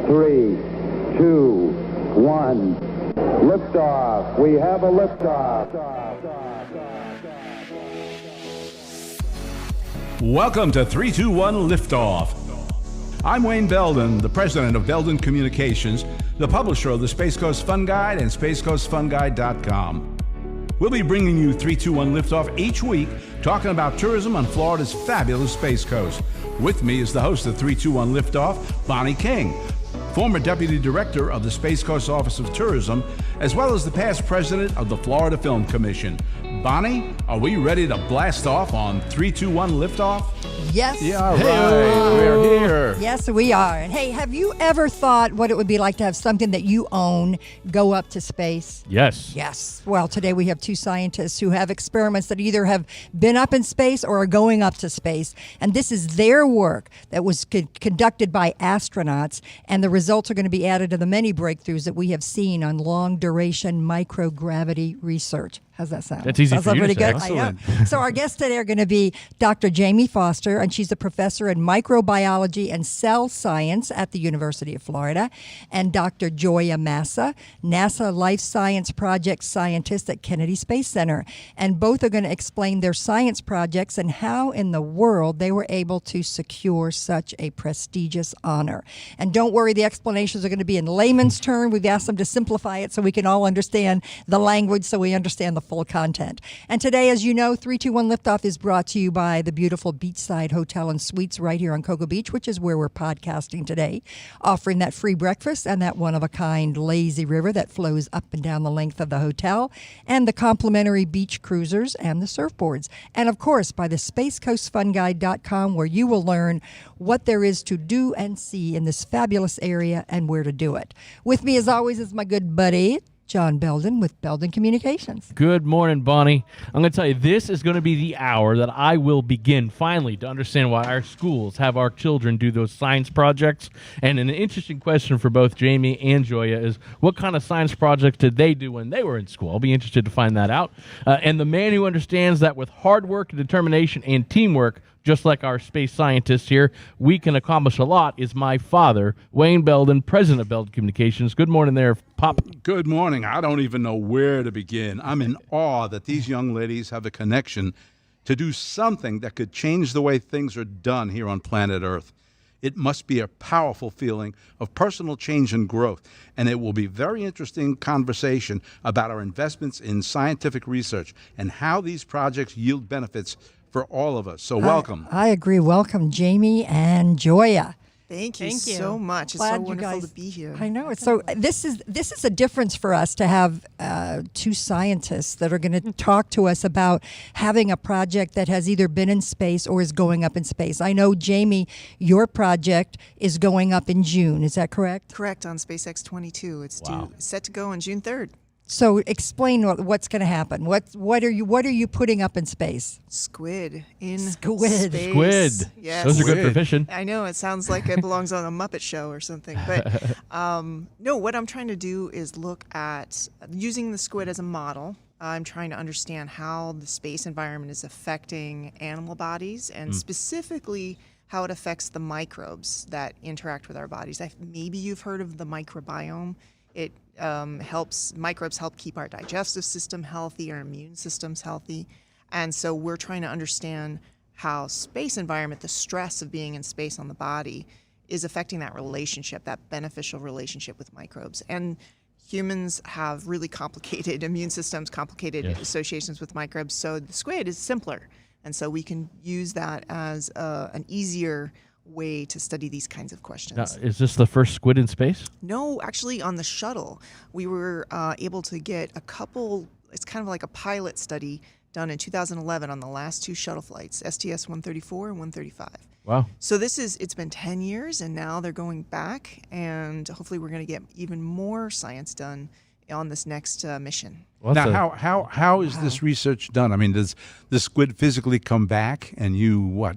3, 2, 1. Liftoff. We have a liftoff. Welcome to 321 Liftoff. I'm Wayne Belden, the president of Belden Communications, the publisher of the Space Coast Fun Guide and SpaceCoastFunGuide.com. We'll be bringing you 321 Liftoff each week, talking about tourism on Florida's fabulous Space Coast. With me is the host of 321 Liftoff, Bonnie King, former Deputy Director of the Space Coast Office of Tourism, as well as the past President of the Florida Film Commission. Bonnie, are we ready to blast off on 321 Liftoff? Yes. Yeah, all right. We're here. Yes, we are. And hey, have you ever thought what it would be like to have something that you own go up to space? Yes. Yes. Well, today we have two scientists who have experiments that either have been up in space or are going up to space. And this is their work that was conducted by astronauts. And the results are going to be added to the many breakthroughs that we have seen on long-duration microgravity research. How's that sound? That's easy Sounds for you pretty to say. good. Excellent. I know. So our guests today are going to be Dr. Jamie Foster, and she's a professor in microbiology and cell science at the University of Florida, and Dr. Gioia Massa, NASA Life Science Project scientist at Kennedy Space Center. And both are going to explain their science projects and how in the world they were able to secure such a prestigious honor. And don't worry, the explanations are going to be in layman's terms. We've asked them to simplify it so we can all understand the language, so we understand the full content. And today, as you know, 321 Liftoff is brought to you by the beautiful Beachside Hotel and Suites right here on Cocoa Beach, which is where we're podcasting today, offering that free breakfast and that one-of-a-kind lazy river that flows up and down the length of the hotel, and the complimentary beach cruisers and the surfboards. And, of course, by the SpaceCoastFunGuide.com, where you will learn what there is to do and see in this fabulous area and where to do it. With me, as always, is my good buddy, John Belden with Belden Communications. Good morning, Bonnie. I'm going to tell you, this is going to be the hour that I will begin finally to understand why our schools have our children do those science projects. And an interesting question for both Jamie and Gioia is, what kind of science projects did they do when they were in school? I'll be interested to find that out. And the man who understands that with hard work, determination, and teamwork, just like our space scientists here, we can accomplish a lot, is my father, Wayne Belden, president of Belden Communications. Good morning there, Pop. Good morning. I don't even know where to begin. I'm in awe that these young ladies have a connection to do something that could change the way things are done here on planet Earth. It must be a powerful feeling of personal change and growth, and it will be very interesting conversation about our investments in scientific research and how these projects yield benefits for all of us. So welcome. I agree. Welcome, Jamie and Gioia. Thank you so much. It's so wonderful to be here. I know. So this is a difference for us to have two scientists that are going to talk to us about having a project that has either been in space or is going up in space. I know, Jamie, your project is going up in June. Is that correct? Correct, on SpaceX 22. It's set to go on June 3rd. So explain what's going to happen. What are you putting up in space? Squid in Squid. space. Squid. Yes. Those are good for fishing. I know, it sounds like it belongs on a Muppet show or something. But no, what I'm trying to do is look at using the squid as a model. I'm trying to understand how the space environment is affecting animal bodies and specifically how it affects the microbes that interact with our bodies. Maybe you've heard of the microbiome. It microbes help keep our digestive system healthy, our immune system's healthy. And so we're trying to understand how space environment, the stress of being in space on the body, is affecting that relationship, that beneficial relationship with microbes. And humans have really complicated immune systems, complicated associations with microbes. So the squid is simpler. And so we can use that as an easier way to study these kinds of questions. Now, is this the first squid in space? No, actually on the shuttle, we were able to get a couple, it's kind of like a pilot study done in 2011 on the last two shuttle flights, STS-134 and 135. Wow. So it's been 10 years and now they're going back and hopefully we're going to get even more science done on this next mission. Well, now, how is this research done? I mean, does the squid physically come back and you,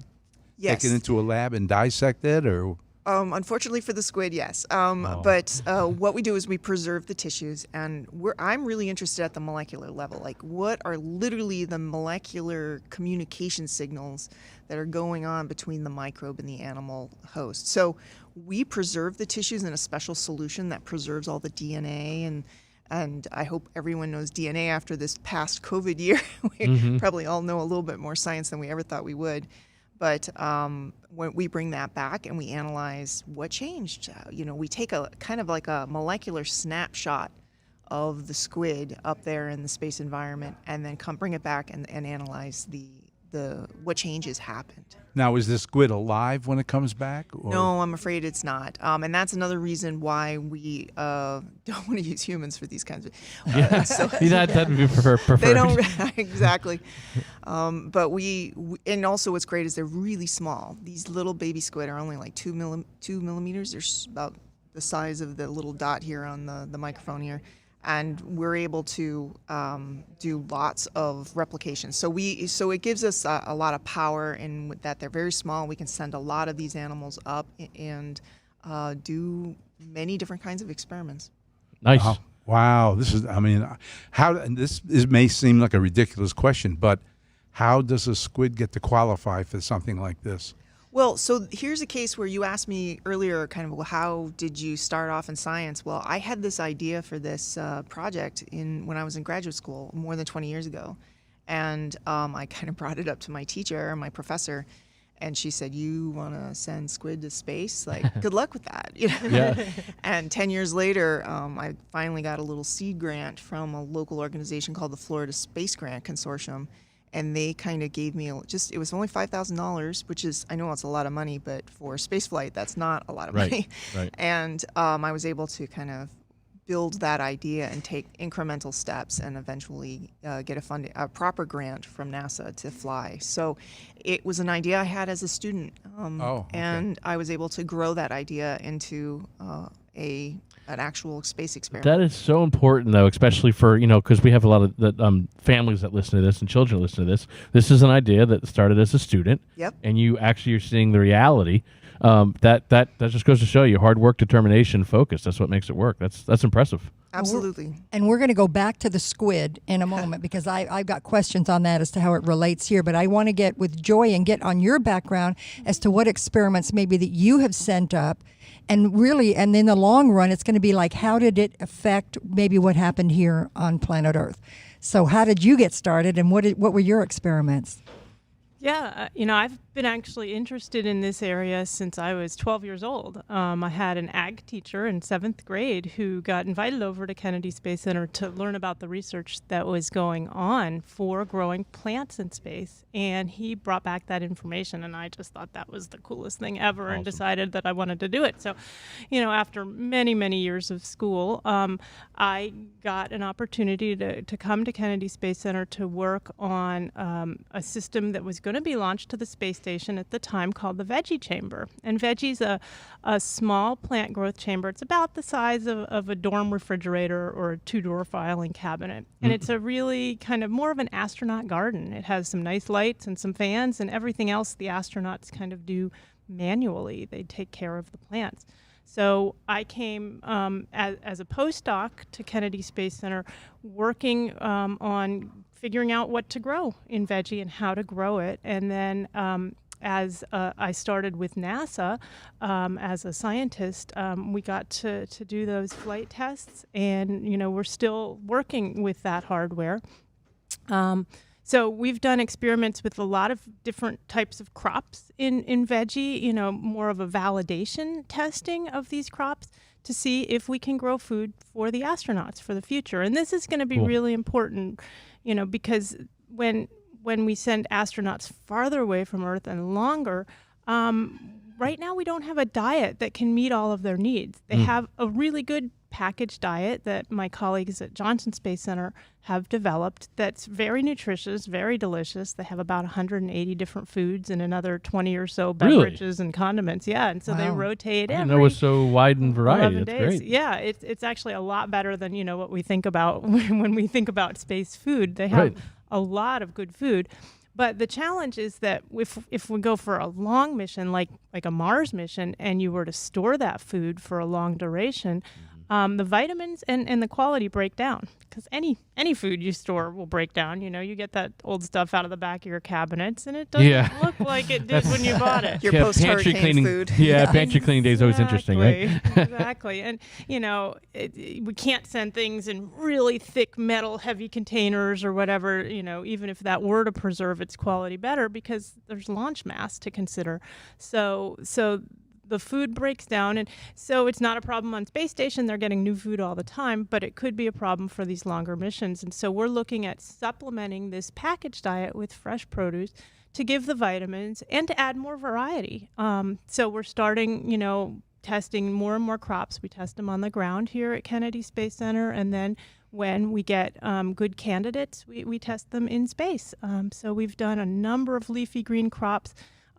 Yes. take it into a lab and dissect it, or? Unfortunately for the squid, yes. But what we do is we preserve the tissues, and I'm really interested at the molecular level. Like, what are literally the molecular communication signals that are going on between the microbe and the animal host? So we preserve the tissues in a special solution that preserves all the DNA, and I hope everyone knows DNA after this past COVID year. We probably all know a little bit more science than we ever thought we would. But when we bring that back and we analyze what changed, we take a kind of like a molecular snapshot of the squid up there in the space environment, and then bring it back and analyze the what changes happened. Now, is this squid alive when it comes back? Or? No, I'm afraid it's not. And that's another reason why we don't want to use humans for these kinds of. That would be preferred. They don't exactly. But we and also what's great is they're really small. These little baby squid are only like 2 millimeters. They're about the size of the little dot here on the microphone here. And we're able to do lots of replication. So it gives us a lot of power in that they're very small. We can send a lot of these animals up and do many different kinds of experiments. Nice. Wow. This may seem like a ridiculous question, but how does a squid get to qualify for something like this? Well, so here's a case where you asked me earlier kind of, well, how did you start off in science? Well, I had this idea for this project when I was in graduate school more than 20 years ago. And I kind of brought it up to my teacher, my professor, and she said, "You want to send squid to space? Like, good luck with that." Yeah. And 10 years later, I finally got a little seed grant from a local organization called the Florida Space Grant Consortium. And they kind of gave me it was only $5,000, which is, I know it's a lot of money, but for space flight, that's not a lot of money. Right. And I was able to kind of build that idea and take incremental steps and eventually get a proper grant from NASA to fly. So it was an idea I had as a student. And I was able to grow that idea into an actual space experiment. That is so important, though, especially for, because we have a lot of families that listen to this and children that listen to this. This is an idea that started as a student. Yep. And you actually are seeing the reality. That just goes to show you hard work, determination, focus. That's what makes it work. That's impressive. Absolutely. And we're going to go back to the squid in a moment because I've got questions on that as to how it relates here. But I want to get with Joy and get on your background as to what experiments maybe that you have sent up. And really, and in the long run, it's going to be like, how did it affect maybe what happened here on planet Earth? So how did you get started, and what were your experiments? Yeah, I've been actually interested in this area since I was 12 years old. I had an ag teacher in 7th grade who got invited over to Kennedy Space Center to learn about the research that was going on for growing plants in space. And he brought back that information, and I just thought that was the coolest thing ever. Awesome. And decided that I wanted to do it. So, after many, many years of school, I got an opportunity to come to Kennedy Space Center to work on a system that was going to be launched to the space station at the time called the Veggie Chamber. And Veggie's a small plant growth chamber. It's about the size of a dorm refrigerator or a 2-door filing cabinet. And it's a really kind of more of an astronaut garden. It has some nice lights and some fans, and everything else the astronauts kind of do manually. They take care of the plants. So I came as a postdoc to Kennedy Space Center working on figuring out what to grow in Veggie and how to grow it. And then as I started with NASA as a scientist, we got to do those flight tests, and we're still working with that hardware. So we've done experiments with a lot of different types of crops in Veggie, more of a validation testing of these crops to see if we can grow food for the astronauts for the future. And this is going to be really important, because when we send astronauts farther away from Earth and longer, right now we don't have a diet that can meet all of their needs. They have a really good packaged diet that my colleagues at Johnson Space Center have developed that's very nutritious, very delicious. They have about 180 different foods and another 20 or so beverages and condiments. Yeah, and so they rotate every. I know it's so wide in variety. That's days. Great. Yeah, it's actually a lot better than what we think about when we think about space food. They have a lot of good food. But the challenge is that if we go for a long mission, like a Mars mission, and you were to store that food for a long duration, the vitamins and the quality break down, because any food you store will break down. You get that old stuff out of the back of your cabinets, and it doesn't look like it did when you bought it. Your post-hurricane food. Yeah, pantry cleaning day is always interesting, right? Exactly. And, we can't send things in really thick metal, heavy containers or whatever, even if that were to preserve its quality better, because there's launch mass to consider. So the food breaks down, and so it's not a problem on space station. They're getting new food all the time, but it could be a problem for these longer missions. And so we're looking at supplementing this packaged diet with fresh produce to give the vitamins and to add more variety. So we're starting, testing more and more crops. We test them on the ground here at Kennedy Space Center, and then when we get good candidates, we test them in space. So we've done a number of leafy green crops.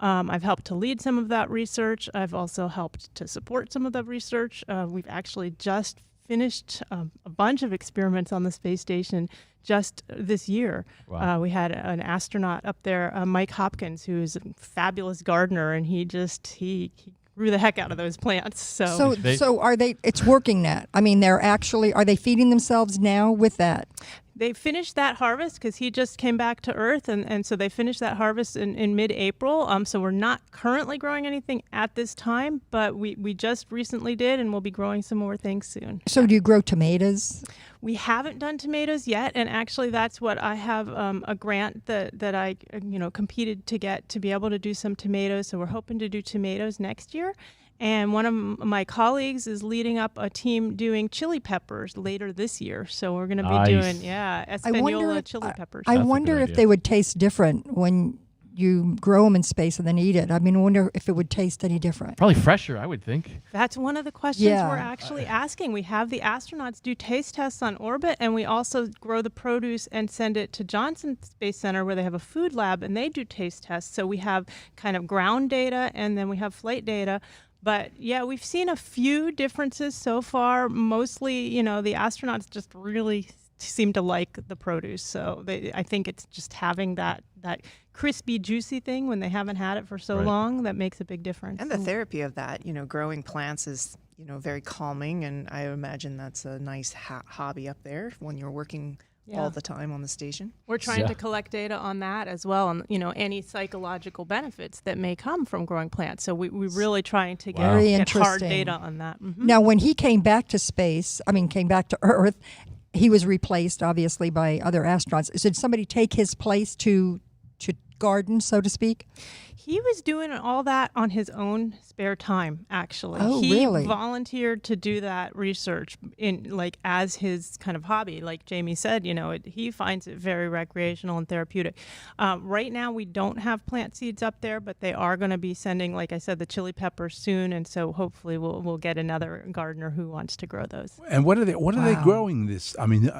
I've helped to lead some of that research. I've also helped to support some of the research. We've actually just finished a bunch of experiments on the space station just this year. Wow. We had an astronaut up there, Mike Hopkins, who is a fabulous gardener, and he grew the heck out of those plants. So are they? It's working now. I mean, are they feeding themselves now with that? They finished that harvest because he just came back to Earth, and so they finished that harvest in mid-April. So we're not currently growing anything at this time, but we just recently did, and we'll be growing some more things soon. So do you grow tomatoes? We haven't done tomatoes yet, and actually that's what I have a grant that I competed to get to be able to do some tomatoes. So we're hoping to do tomatoes next year. And one of my colleagues is leading up a team doing chili peppers later this year. So we're going to be doing, Espanola chili peppers. I wonder if they would taste different when you grow them in space and then eat it. I mean, I wonder if it would taste any different. Probably fresher, I would think. That's one of the questions we're actually asking. We have the astronauts do taste tests on orbit, and we also grow the produce and send it to Johnson Space Center, where they have a food lab, and they do taste tests. So we have kind of ground data, and then we have flight data. But yeah, we've seen a few differences so far. Mostly, the astronauts just really seem to like the produce. So I think it's just having that crispy, juicy thing when they haven't had it for so long that makes a big difference. And the therapy of that, growing plants is, very calming. And I imagine that's a nice hobby up there when you're working all the time on the station. We're trying to collect data on that as well, and any psychological benefits that may come from growing plants. So we're really trying to get hard data on that. Mm-hmm. Now, when he came back to Earth, he was replaced, obviously, by other astronauts. Did somebody take his place to garden, so to speak? He was doing all that on his own spare time, actually. Oh, he really? volunteered to do that research as his kind of hobby. Like Jamie said, he finds it very recreational and therapeutic. Right now, we don't have plant seeds up there, but they are going to be sending, like I said, the chili peppers soon, and so hopefully we'll get another gardener who wants to grow those. And what are they growing this? I mean,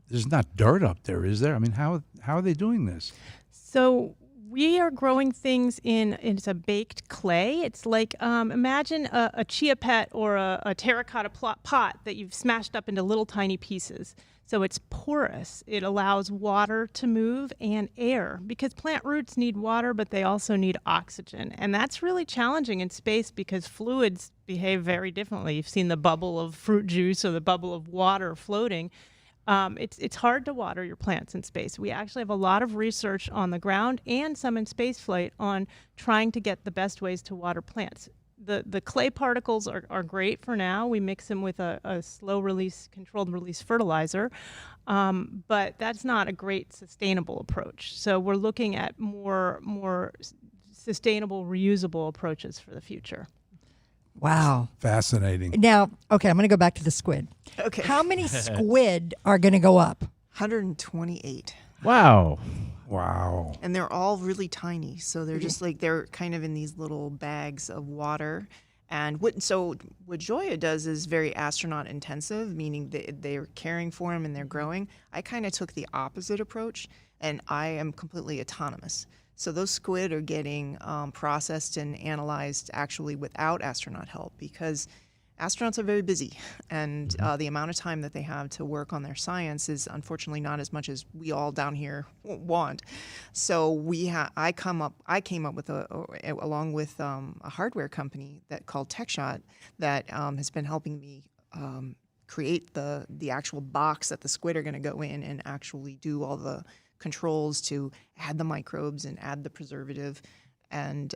there's not dirt up there, is there? I mean, how are they doing this? So we are growing things it's a baked clay. It's like, imagine a chia pet or a terracotta pot that you've smashed up into little tiny pieces. So it's porous. It allows water to move and air, because plant roots need water, but they also need oxygen. And that's really challenging in space because fluids behave very differently. You've seen the bubble of fruit juice or the bubble of water floating. It's hard to water your plants in space. We actually have a lot of research on the ground and some in space flight on trying to get the best ways to water plants. The clay particles are great for now. We mix them with a slow release, controlled release fertilizer, but that's not a great sustainable approach. So we're looking at more sustainable, reusable approaches for the future. Wow. Fascinating. Now, okay, I'm going to go back to the squid. Okay. How many squid are going to go up? 128. Wow. And they're all really tiny. So they're just they're kind of in these little bags of water. And what Gioia does is very astronaut intensive, meaning they're caring for them and they're growing. I kind of took the opposite approach, and I am completely autonomous. So those squid are getting processed and analyzed actually without astronaut help, because astronauts are very busy, and the amount of time that they have to work on their science is unfortunately not as much as we all down here want. So I came up with along with a hardware company called TechShot that has been helping me create the actual box that the squid are going to go in and actually do all the controls to add the microbes and add the preservative, and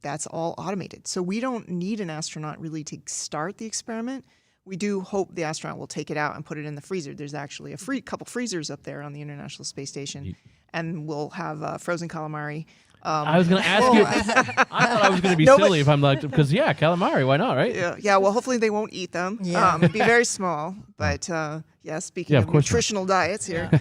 that's all automated. So we don't need an astronaut really to start the experiment. We do hope the astronaut will take it out and put it in the freezer. There's actually a couple freezers up there on the International Space Station, and we'll have frozen calamari. I was going to ask you. I thought I was going to be silly if I'm like, because calamari, why not, right? Yeah. Well, hopefully they won't eat them. Yeah. Be very small, but speaking of nutritional diets here,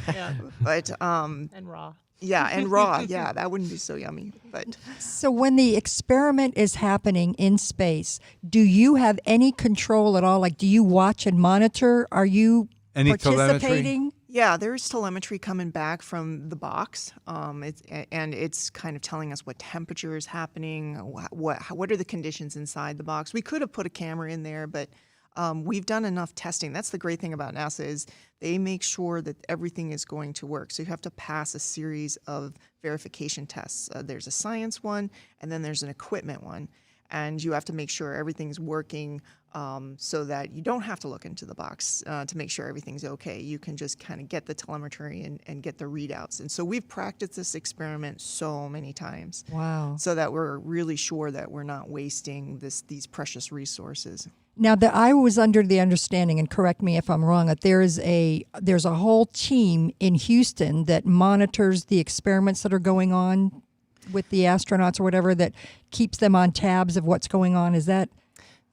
but and raw. Yeah, and raw. Yeah, that wouldn't be so yummy. But so when the experiment is happening in space, do you have any control at all? Like, do you watch and monitor? Are you participating? Yeah, there's telemetry coming back from the box. It's kind of telling us what temperature is happening, what are the conditions inside the box. We could have put a camera in there, but we've done enough testing. That's the great thing about NASA is they make sure that everything is going to work. So you have to pass a series of verification tests. There's a science one, and then there's an equipment one. And you have to make sure everything's working so that you don't have to look into the box to make sure everything's okay. You can just kind of get the telemetry and get the readouts. And so we've practiced this experiment so many times. Wow. So that we're really sure that we're not wasting these precious resources. Now, I was under the understanding, and correct me if I'm wrong, that there's a whole team in Houston that monitors the experiments that are going on with the astronauts or whatever, that keeps them on tabs of what's going on. Is that?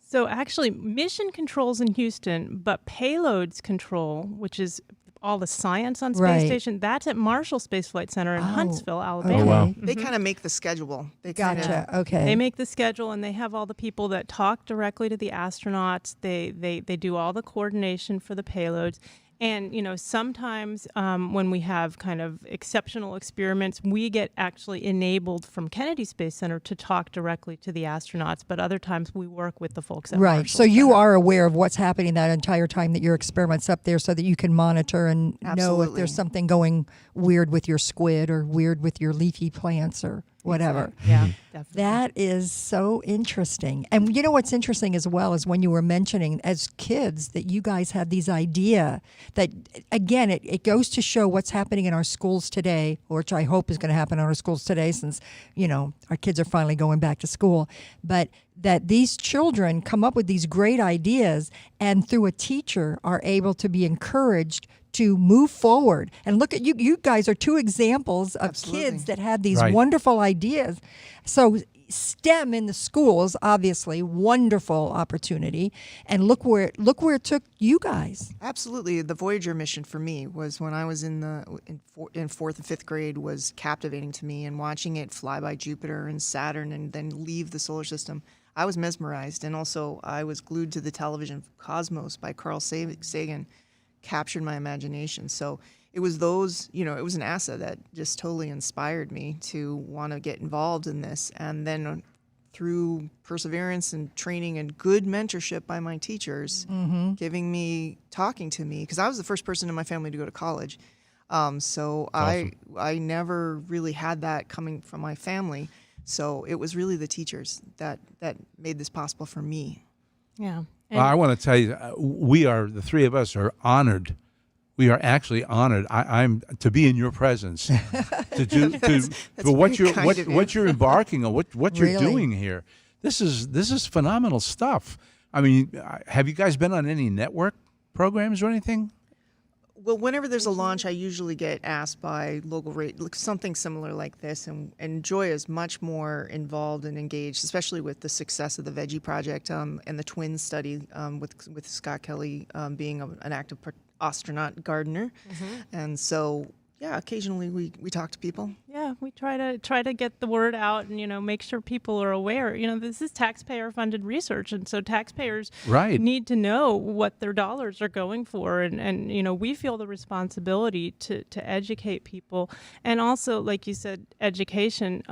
So actually, mission controls in Houston, but payloads control, which is all the science on Space Station, that's at Marshall Space Flight Center in Huntsville, Alabama. Oh, wow. They kind of make the schedule. Gotcha. Okay. They make the schedule, and they have all the people that talk directly to the astronauts. They do all the coordination for the payloads. And, sometimes when we have kind of exceptional experiments, we get actually enabled from Kennedy Space Center to talk directly to the astronauts. But other times we work with the folks at Marshall. So you are aware of what's happening that entire time that your experiment's up there so that you can monitor and know if there's something going weird with your squid or weird with your leafy plants or whatever. Yeah, definitely. That is so interesting. And you know what's interesting as well is when you were mentioning as kids that you guys had these idea that, again, it goes to show what's happening in our schools today, which I hope is going to happen in our schools today since, our kids are finally going back to school. But that these children come up with these great ideas and through a teacher are able to be encouraged to move forward. And look at you. You guys are two examples of kids that had these wonderful ideas. So STEM in the schools, obviously, wonderful opportunity. And look where it took you guys. Absolutely. The Voyager mission for me was when I was in fourth and fifth grade was captivating to me, and watching it fly by Jupiter and Saturn and then leave the solar system. I was mesmerized, and also I was glued to the television. Cosmos by Carl Sagan captured my imagination. So it was it was NASA that just totally inspired me to want to get involved in this. And then through perseverance and training and good mentorship by my teachers, talking to me, because I was the first person in my family to go to college. So awesome. I never really had that coming from my family. So it was really the teachers that made this possible for me. Yeah. Well, I want to tell you, the three of us are honored. We are actually honored. I'm to be in your presence, for what you're embarking on, what you're doing here. This is phenomenal stuff. I mean, have you guys been on any network programs or anything? Well, whenever there's a launch, I usually get asked by local something similar like this, and Gioia is much more involved and engaged, especially with the success of the Veggie Project and the twin study with Scott Kelly being an active astronaut gardener. And so, yeah, occasionally we talk to people. Yeah, Yeah, we try to get the word out and make sure people are aware. This is taxpayer-funded research, and so taxpayers need to know what their dollars are going for, and we feel the responsibility to educate people, and also, like you said, education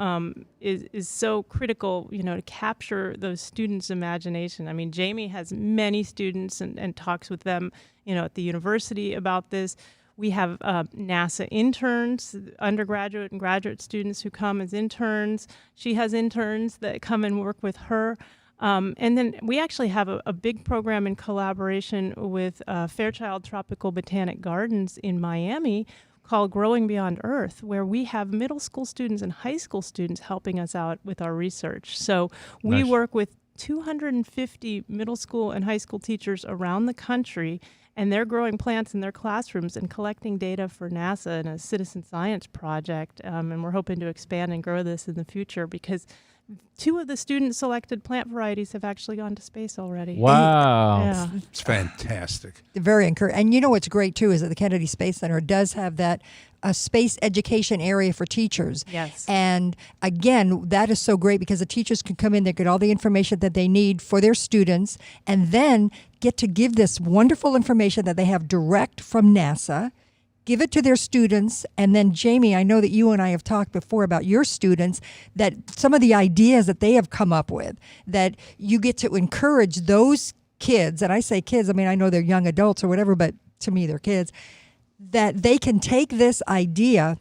is so critical, to capture those students' imagination. I mean, Jamie has many students and talks with them, at the university about this. We have NASA interns, undergraduate and graduate students who come as interns. She has interns that come and work with her. And then we actually have a big program in collaboration with Fairchild Tropical Botanic Gardens in Miami called Growing Beyond Earth, where we have middle school students and high school students helping us out with our research. So we work with 250 middle school and high school teachers around the country, and they're growing plants in their classrooms and collecting data for NASA in a citizen science project. And we're hoping to expand and grow this in the future because 2 of the student-selected plant varieties have actually gone to space already. Wow. Yeah. It's fantastic. Very encouraging. And you know what's great, too, is that the Kennedy Space Center does have that space education area for teachers. Yes. And again, that is so great because the teachers can come in, they get all the information that they need for their students, and then get to give this wonderful information that they have direct from NASA, give it to their students, and then Jamie, I know that you and I have talked before about your students, that some of the ideas that they have come up with, that you get to encourage those kids, and I say kids, I mean, I know they're young adults or whatever, but to me they're kids, that they can take this idea,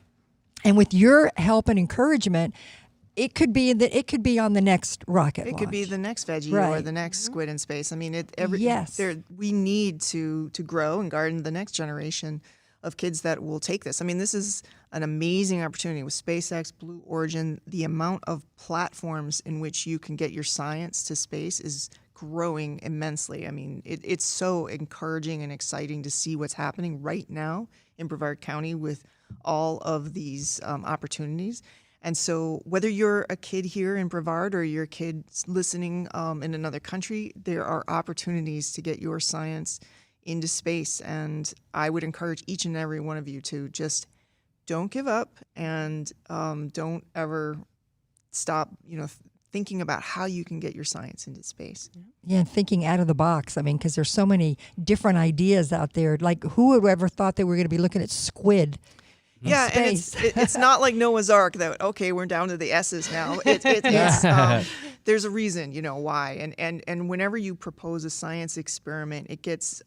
and with your help and encouragement, it could be on the next rocket launch. It could be the next veggie or the next squid in space. I mean, we need to grow and garden the next generation of kids that will take this. I mean, this is an amazing opportunity with SpaceX, Blue Origin. The amount of platforms in which you can get your science to space is growing immensely. I mean, it's so encouraging and exciting to see what's happening right now in Brevard County with all of these opportunities. And so whether you're a kid here in Brevard or you're a kid listening in another country, there are opportunities to get your science into space. And I would encourage each and every one of you to just don't give up and don't ever stop, thinking about how you can get your science into space. Yeah, and thinking out of the box. I mean, because there's so many different ideas out there. Like, who would ever thought that we were going to be looking at squid? Yeah, and it's not like Noah's Ark that, okay, we're down to the S's now. There's a reason, why. And whenever you propose a science experiment, it gets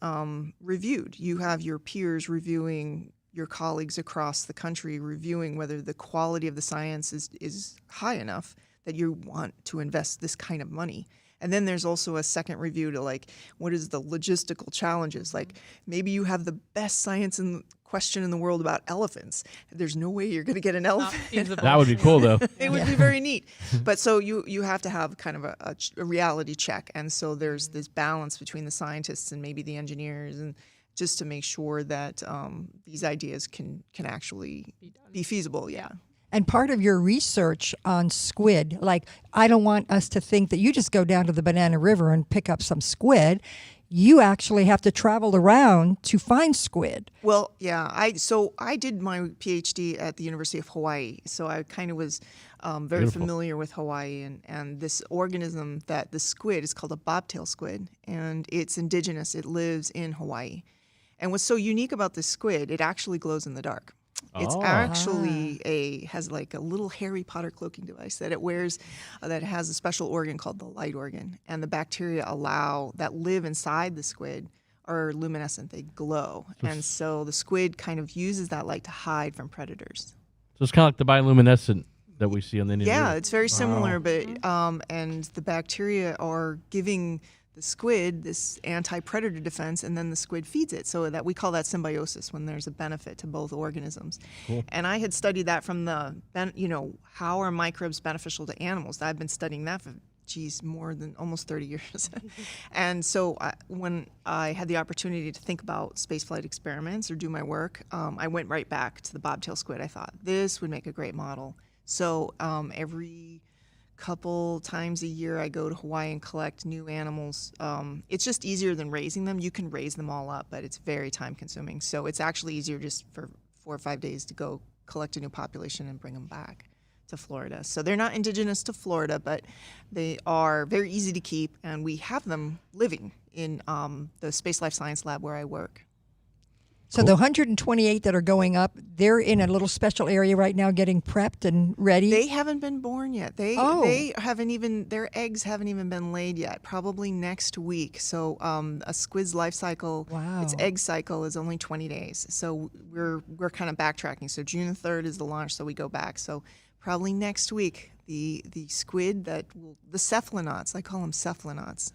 reviewed. You have your peers reviewing, your colleagues across the country reviewing whether the quality of the science is high enough that you want to invest this kind of money. And then there's also a second review to what is the logistical challenges? Like maybe you have the best science question in the world about elephants. There's no way you're going to get an elephant. That would be cool, though. It would be very neat. But so you have to have kind of a reality check. And so there's this balance between the scientists and maybe the engineers, and just to make sure that these ideas can actually be feasible. Yeah. And part of your research on squid, I don't want us to think that you just go down to the Banana River and pick up some squid. You actually have to travel around to find squid. Well, yeah. I did my PhD at the University of Hawaii, so I kind of was very familiar with Hawaii and this organism that the squid is called a Bobtail squid, and it's indigenous. It lives in Hawaii. And what's so unique about this squid, it actually glows in the dark. It's actually has a little Harry Potter cloaking device that it wears that has a special organ called the light organ. And the bacteria that live inside the squid are luminescent. They glow. And so the squid kind of uses that light to hide from predators. So it's kind of like the bioluminescent that we see on the Indian River. River. It's very similar, but and the bacteria are giving the squid this anti-predator defense, and then the squid feeds it. So that we call that symbiosis, when there's a benefit to both organisms. Cool. And I had studied that from how are microbes beneficial to animals? I've been studying that for more than almost 30 years. And so when I had the opportunity to think about spaceflight experiments or do my work, I went right back to the bobtail squid. I thought this would make a great model. So every couple times a year I go to Hawaii and collect new animals. It's just easier than raising them. You can raise them all up, but it's very time consuming. So it's actually easier just for 4 or 5 days to go collect a new population and bring them back to Florida. So they're not indigenous to Florida, but they are very easy to keep, and we have them living in the Space Life Science Lab where I work. So the 128 that are going up, they're in a little special area right now getting prepped and ready? They haven't been born yet. They haven't even, their eggs haven't even been laid yet, probably next week. So a squid's life cycle, its egg cycle is only 20 days. So we're kind of backtracking. So June 3rd is the launch, so we go back. So probably next week, the squid the cephalonauts, I call them cephalonauts,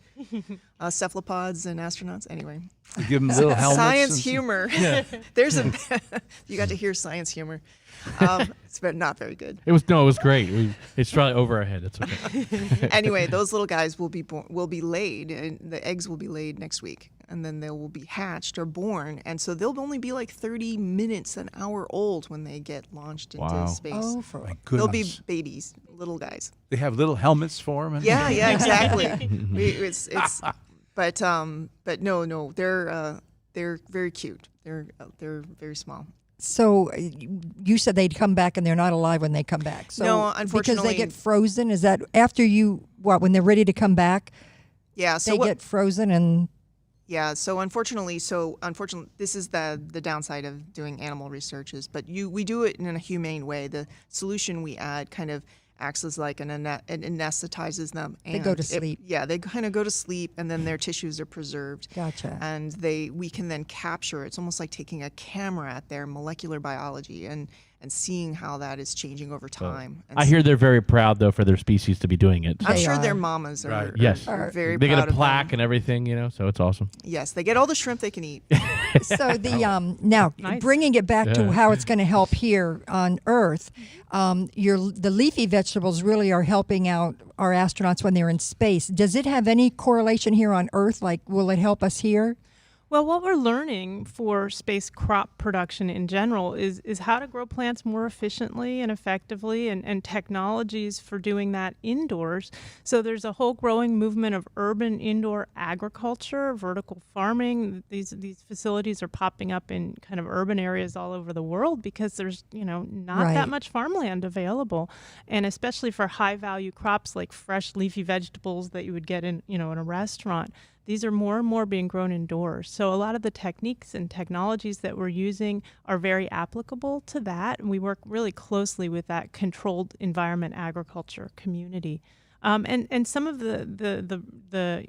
cephalopods and astronauts. Anyway, You give them little helmets. Science humor. Yeah. You got to hear science humor. It's not very good. It was great. It's probably over our head. It's okay. Anyway, those little guys will be laid, and the eggs will be laid next week, and then they will be hatched or born, and so they'll only be like 30 minutes, an hour old when they get launched into space. Oh, My goodness. They'll be babies, little guys. They have little helmets for them. Yeah, exactly. But no, they're very cute. They're very small. So you said they'd come back and they're not alive when they come back. So no, unfortunately. Because they get frozen? Is that after when they're ready to come back, yeah, so they get frozen and... Yeah, so unfortunately, this is the downside of doing animal research is, but we do it in a humane way. The solution we add kind of acts as like it anesthetizes them. And they go to sleep. They kind of go to sleep, and then their tissues are preserved. Gotcha. And we can then capture. It's almost like taking a camera at their molecular biology and seeing how that is changing over time. I hear they're very proud though for their species to be doing it. I'm sure their mamas are, yes. are very they proud get a plaque and everything, so it's awesome. Yes, they get all the shrimp they can eat. So now Nice. bringing it back to how it's going to help here on Earth, the leafy vegetables really are helping out our astronauts when they're in space. Does it have any correlation here on Earth? Like, will it help us here? Well, what we're learning for space crop production in general is how to grow plants more efficiently and effectively, and technologies for doing that indoors. So there's a whole growing movement of urban indoor agriculture, vertical farming. These facilities are popping up in kind of urban areas all over the world because there's not that much farmland available, and especially for high value crops like fresh leafy vegetables that you would get in in a restaurant. These are more and more being grown indoors. So a lot of the techniques and technologies that we're using are very applicable to that. And we work really closely with that controlled environment agriculture community. And some of the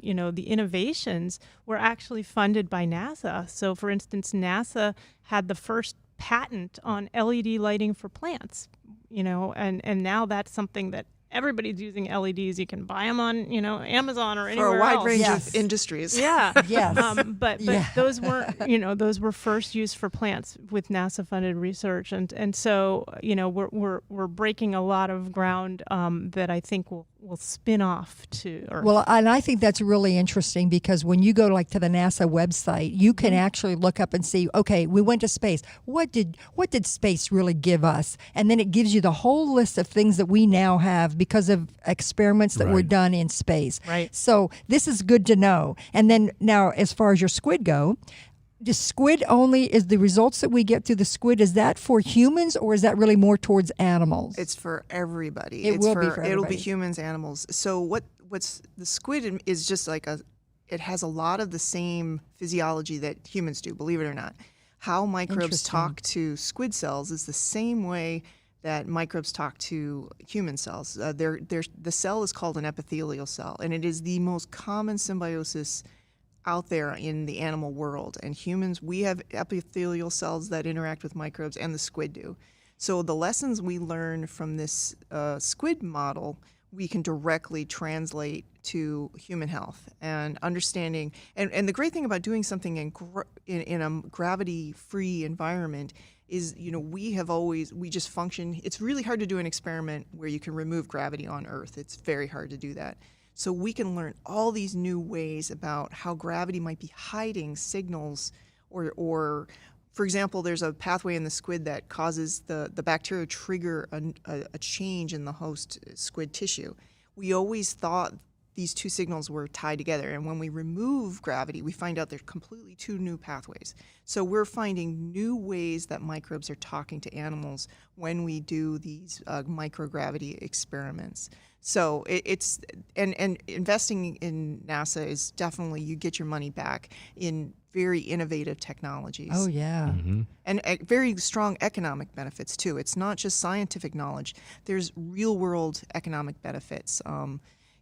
innovations were actually funded by NASA. So for instance, NASA had the first patent on LED lighting for plants, and now that's something that everybody's using LEDs. You can buy them on, Amazon or anywhere for a wide else. range of industries. Yeah. Yes. But those weren't, those were first used for plants with NASA-funded research, and so we're breaking a lot of ground that I think will spin off to Earth. Well, and I think that's really interesting because when you go to the NASA website, you can actually look up and see, okay, we went to space. What did space really give us? And then it gives you the whole list of things that we now have because of experiments that were done in space. Right. So this is good to know. And then now, as far as your squid go, the squid only is the results that we get through the squid. Is that for humans or is that really more towards animals? It's for everybody. It'll be for everybody. It'll be humans, animals. So what's the squid is just like it has a lot of the same physiology that humans do, believe it or not. How microbes talk to squid cells is the same way that microbes talk to human cells. The cell is called an epithelial cell, and it is the most common symbiosis out there in the animal world. And humans, we have epithelial cells that interact with microbes, and the squid do. So the lessons we learn from this squid model, we can directly translate to human health and understanding. And the great thing about doing something in a gravity-free environment is, we just function. It's really hard to do an experiment where you can remove gravity on Earth. It's very hard to do that. So we can learn all these new ways about how gravity might be hiding signals or for example, there's a pathway in the squid that causes the bacteria trigger a change in the host squid tissue. We always thought these two signals were tied together. And when we remove gravity, we find out they're completely two new pathways. So we're finding new ways that microbes are talking to animals when we do these microgravity experiments. So it's investing in NASA is definitely, you get your money back in very innovative technologies. Oh, yeah. And very strong economic benefits, too. It's not just scientific knowledge. There's real-world economic benefits.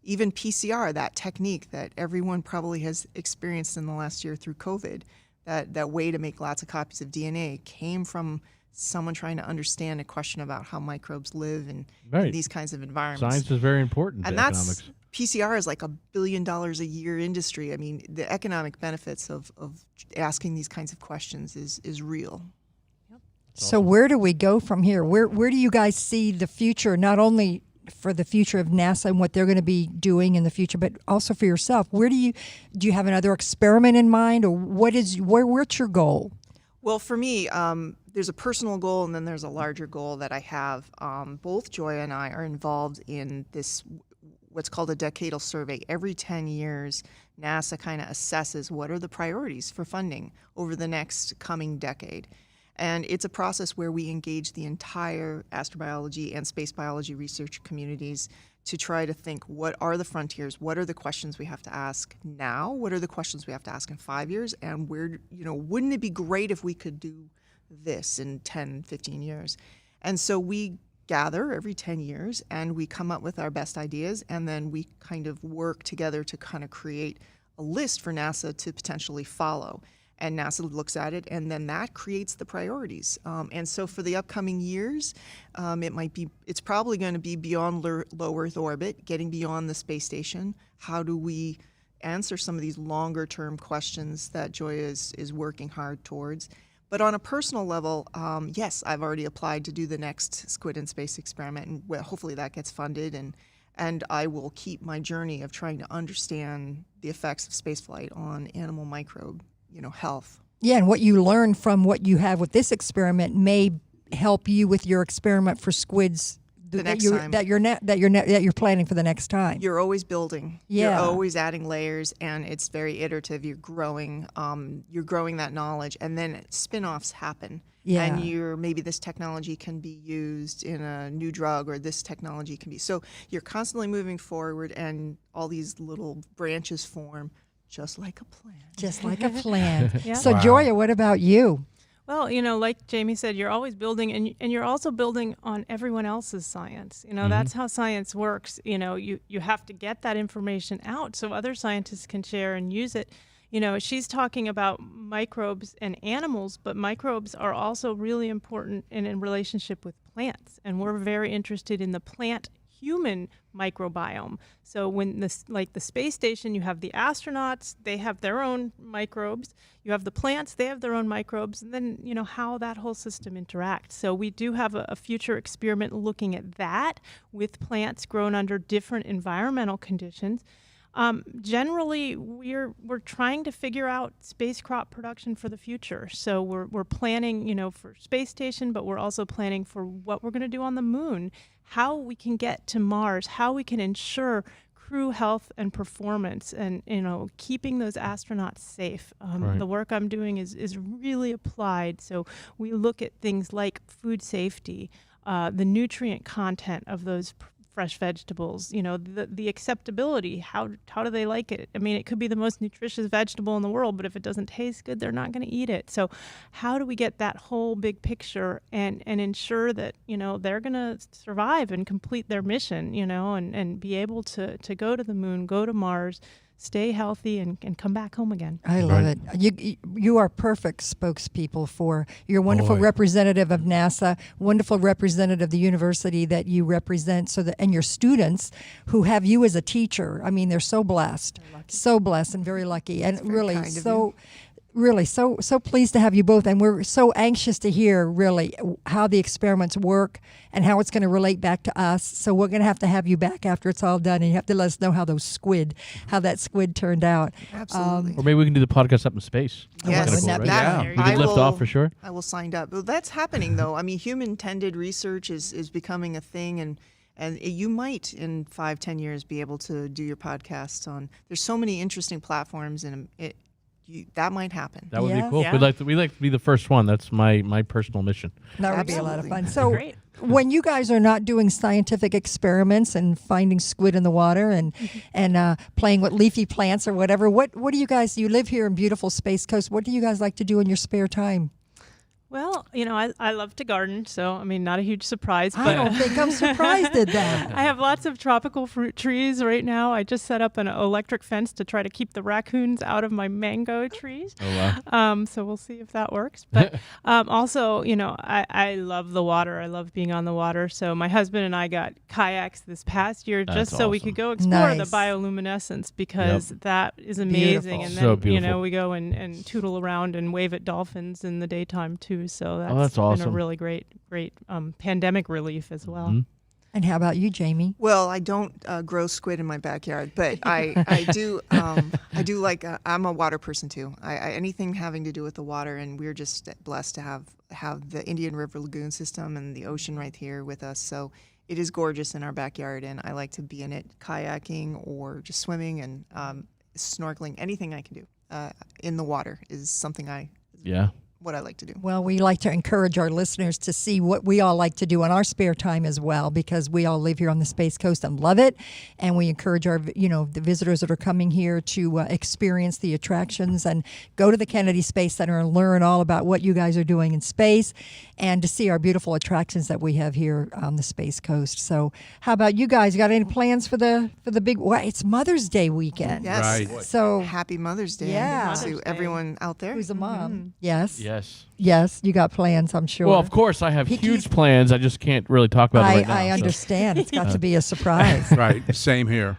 Even PCR, that technique that everyone probably has experienced in the last year through COVID, that way to make lots of copies of DNA came from someone trying to understand a question about how microbes live in these kinds of environments. Science is very important to economics. PCR is like $1 billion a year industry. I mean, the economic benefits of asking these kinds of questions is real. So where do we go from here? Where do you guys see the future, not only for the future of NASA and what they're going to be doing in the future, but also for yourself? Do you have another experiment in mind, or what's your goal? Well, for me, there's a personal goal and then there's a larger goal that I have. Both Gioia and I are involved in this, what's called a Decadal Survey. Every 10 years, NASA kind of assesses what are the priorities for funding over the next coming decade. And it's a process where we engage the entire astrobiology and space biology research communities to try to think, what are the frontiers? What are the questions we have to ask now? What are the questions we have to ask in 5 years? And wouldn't it be great if we could do this in 10, 15 years? And so we gather every 10 years and we come up with our best ideas, and then we kind of work together to kind of create a list for NASA to potentially follow. And NASA looks at it, and then that creates the priorities. And so for the upcoming years, it's probably going to be beyond low Earth orbit, getting beyond the space station. How do we answer some of these longer term questions that Gioia is working hard towards? But on a personal level, yes, I've already applied to do the next Squid in Space experiment, and hopefully that gets funded. And I will keep my journey of trying to understand the effects of spaceflight on animal microbe health. Yeah, and what you learn from what you have with this experiment may help you with your experiment for squids the next time that you're planning for the next time. You're always building. Yeah. You're always adding layers, and it's very iterative. You're growing that knowledge, and then spin-offs happen. Yeah. And maybe this technology can be used in a new drug, or this technology can be. So you're constantly moving forward, and all these little branches form. Just like a plant. Just like a plant. Yeah. So, Gioia, what about you? Well, like Jamie said, you're always building, and you're also building on everyone else's science. That's how science works. You have to get that information out so other scientists can share and use it. She's talking about microbes and animals, but microbes are also really important in relationship with plants. And we're very interested in the plant-human microbiome. So when the space station, you have the astronauts, they have their own microbes. You have the plants, they have their own microbes, and then how that whole system interacts. So we do have a future experiment looking at that with plants grown under different environmental conditions. Generally, we're trying to figure out space crop production for the future. So we're planning, for space station, but we're also planning for what we're going to do on the moon, how we can get to Mars, how we can ensure crew health and performance, and keeping those astronauts safe. The work I'm doing is really applied. So we look at things like food safety, the nutrient content of those fresh vegetables, the acceptability, how do they like it? I mean, it could be the most nutritious vegetable in the world, but if it doesn't taste good, they're not going to eat it. So how do we get that whole big picture and ensure that, they're going to survive and complete their mission, and be able to go to the moon, go to Mars, stay healthy, and come back home again. I love it. You are perfect spokespeople for. You're a wonderful representative of NASA, wonderful representative of the university that you represent, and your students who have you as a teacher. I mean, they're so blessed, and very lucky, and really so pleased to have you both, and we're so anxious to hear really how the experiments work and how it's going to relate back to us. So we're going to have you back after it's all done, and you have to let us know how that squid turned out. Absolutely. Or maybe we can do the podcast up in space. Yes, cool, right? that, we could lift off for sure. I will sign up. Well, that's happening though. I mean, human-tended research is becoming a thing, And you might in 5-10 years be able to do your podcast on. There's so many interesting platforms, and that might happen. That would Yeah. be cool. Yeah. We'd like to be the first one. That's my personal mission. That would be a lot of Absolutely. fun. So Great. when you guys are not doing scientific experiments and finding squid in the water and playing with leafy plants or whatever, what do you guys? You live here in beautiful Space Coast. What do you guys like to do in your spare time? Well, I love to garden, so I mean, not a huge surprise. I But don't think I'm surprised at that. I have lots of tropical fruit trees right now. I just set up an electric fence to try to keep the raccoons out of my mango trees. Oh wow. So we'll see if that works. But also, I love the water. I love being on the water. So my husband and I got kayaks this past year That's just so we awesome. could go explore Nice. the bioluminescence because that is amazing. Beautiful. And So then, beautiful. we go and tootle around and wave at dolphins in the daytime too. So that's been awesome. a really great pandemic relief as well. Mhm. And how about you, Jamie? Well, I don't grow squid in my backyard, but I do. I do like. I'm a water person too. I anything having to do with the water, and we're just blessed to have the Indian River Lagoon system and the ocean right here with us. So it is gorgeous in our backyard, and I like to be in it, kayaking or just swimming and snorkeling. Anything I can do in the water is something what I like to do. Well, we like to encourage our listeners to see what we all like to do in our spare time as well, because we all live here on the Space Coast and love it. And we encourage our, the visitors that are coming here to experience the attractions and go to the Kennedy Space Center and learn all about what you guys are doing in space and to see our beautiful attractions that we have here on the Space Coast. So how about you guys? Got any plans for the big, it's Mother's Day weekend. Yes. Right. So Happy Mother's Day Yeah. to Mother's Day. everyone out there. who's a mom? Yes. Yes. Yes, you got plans, I'm sure. Well, of course, I have huge plans. I just can't really talk about it right now. I so. understand. It's got to be a surprise. Right. Same here.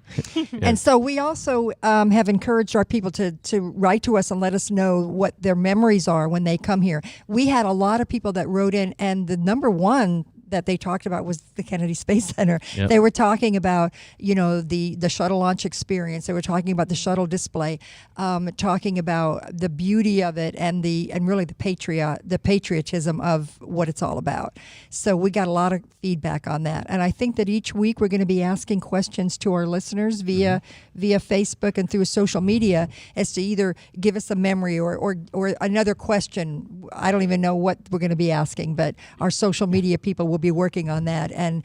And so we also have encouraged our people to write to us and let us know what their memories are when they come here. We had a lot of people that wrote in, and the number one that they talked about was the Kennedy Space Center. Yep. They were talking about, the shuttle launch experience. They were talking about the shuttle display, talking about the beauty of it and really the patriotism of what it's all about. So we got a lot of feedback on that. And I think that each week we're going to be asking questions to our listeners via Facebook and through social media as to either give us a memory or another question. I don't even know what we're going to be asking, but our social media people will be working on that, and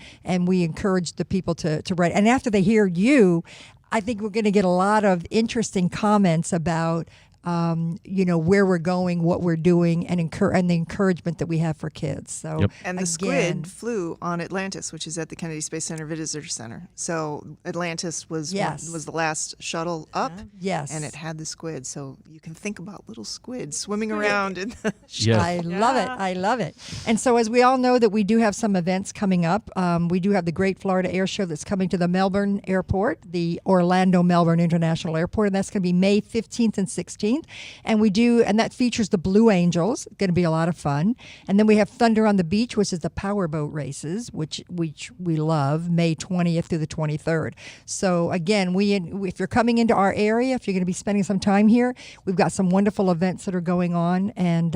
we encourage the people to write. And after they hear you, I think we're going to get a lot of interesting comments about where we're going, what we're doing, and the encouragement that we have for kids. So, Yep. And the again, squid flew on Atlantis, which is at the Kennedy Space Center Visitor Center. So Atlantis was the last shuttle up, yes, and it had the squid. So you can think about little squids swimming around in the Yes. I love it. I love it. And so, as we all know, that we do have some events coming up. We do have the Great Florida Air Show that's coming to the Melbourne Airport, the Orlando Melbourne International Airport, and that's going to be May 15th and 16th. And that features the Blue Angels. Going to be a lot of fun. And then we have Thunder on the Beach, which is the powerboat races, which we love, May 20th through the 23rd. So again, if you're coming into our area, if you're going to be spending some time here, we've got some wonderful events that are going on, and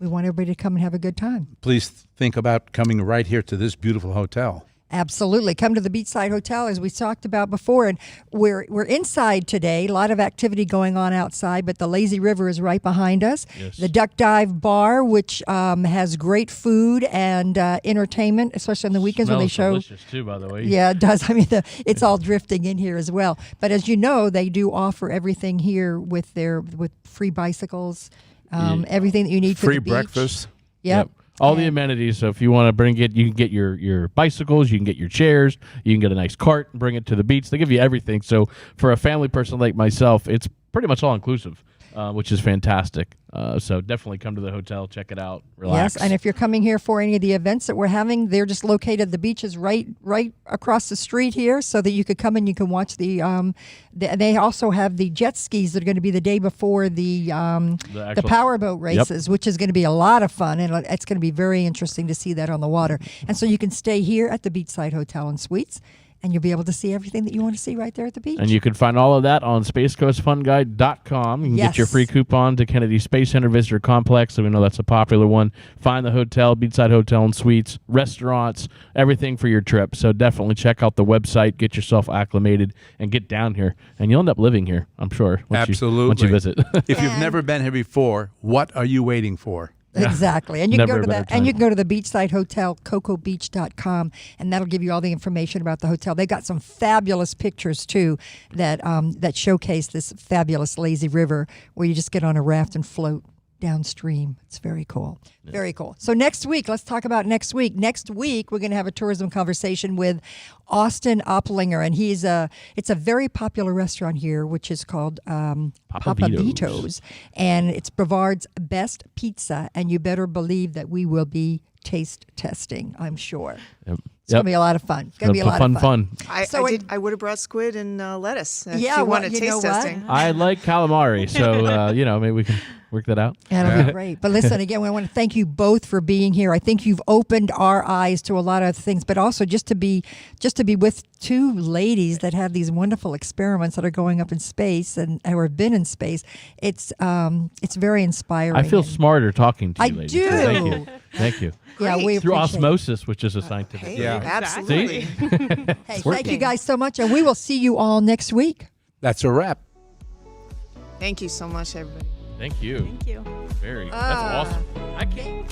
we want everybody to come and have a good time. Please think about coming right here to this beautiful hotel. Absolutely. Come to the Beachside Hotel, as we talked about before. And we're inside today. A lot of activity going on outside, but the Lazy River is right behind us. Yes. The Duck Dive Bar, which has great food and entertainment, especially on the weekends when they show. Delicious too, by the way. Yeah, it does. I mean, it's all drifting in here as well. But as you know, they do offer everything here with free bicycles, everything that you need for Free the beach. breakfast. Yep. All the amenities. So if you want to bring it, you can get your bicycles, you can get your chairs, you can get a nice cart and bring it to the beach. They give you everything. So for a family person like myself, it's pretty much all inclusive, which is fantastic. So definitely come to the hotel, check it out, relax. Yes, and if you're coming here for any of the events that we're having, they're just located. The beach is right across the street here, so that you could come and you can watch they also have the jet skis that are going to be the day before the powerboat races, which is going to be a lot of fun, and it's going to be very interesting to see that on the water. And so you can stay here at the Beachside Hotel and Suites. and you'll be able to see everything that you want to see right there at the beach. And you can find all of that on spacecoastfunguide.com. You can get your free coupon to Kennedy Space Center Visitor Complex, so we know that's a popular one. Find the hotel, beachside hotel and suites, restaurants, everything for your trip. So definitely check out the website, get yourself acclimated, and get down here. And you'll end up living here, I'm sure, once you visit. If you've never been here before, what are you waiting for? Exactly. And you can go to the beachside hotel, cocobeach.com, and that'll give you all the information about the hotel. They got some fabulous pictures too that showcase this fabulous lazy river where you just get on a raft and float downstream. It's very cool. Yeah. Very cool. So next week, let's talk about next week. Next week, we're going to have a tourism conversation with Austin Opplinger, and it's a very popular restaurant here, which is called Papa Vito's, and it's Brevard's best pizza, and you better believe that we will be taste testing, I'm sure. Yep. It's going to be a lot of fun. It's going to be a lot of fun. I would have brought squid and lettuce if you wanted taste testing. I like calamari, so maybe we can work that out. That'll be great. But listen, again, I want to thank you both for being here. I think you've opened our eyes to a lot of things, but also just to be with two ladies that have these wonderful experiments that are going up in space and or have been in space. It's very inspiring. I feel smarter talking to you, ladies. Do. Thank you. Thank you. Yeah, we through osmosis, which is a scientific. Absolutely. Hey, thank you guys so much, and we will see you all next week. That's a wrap. Thank you so much, everybody. Thank you. Thank you. That's awesome. I can't.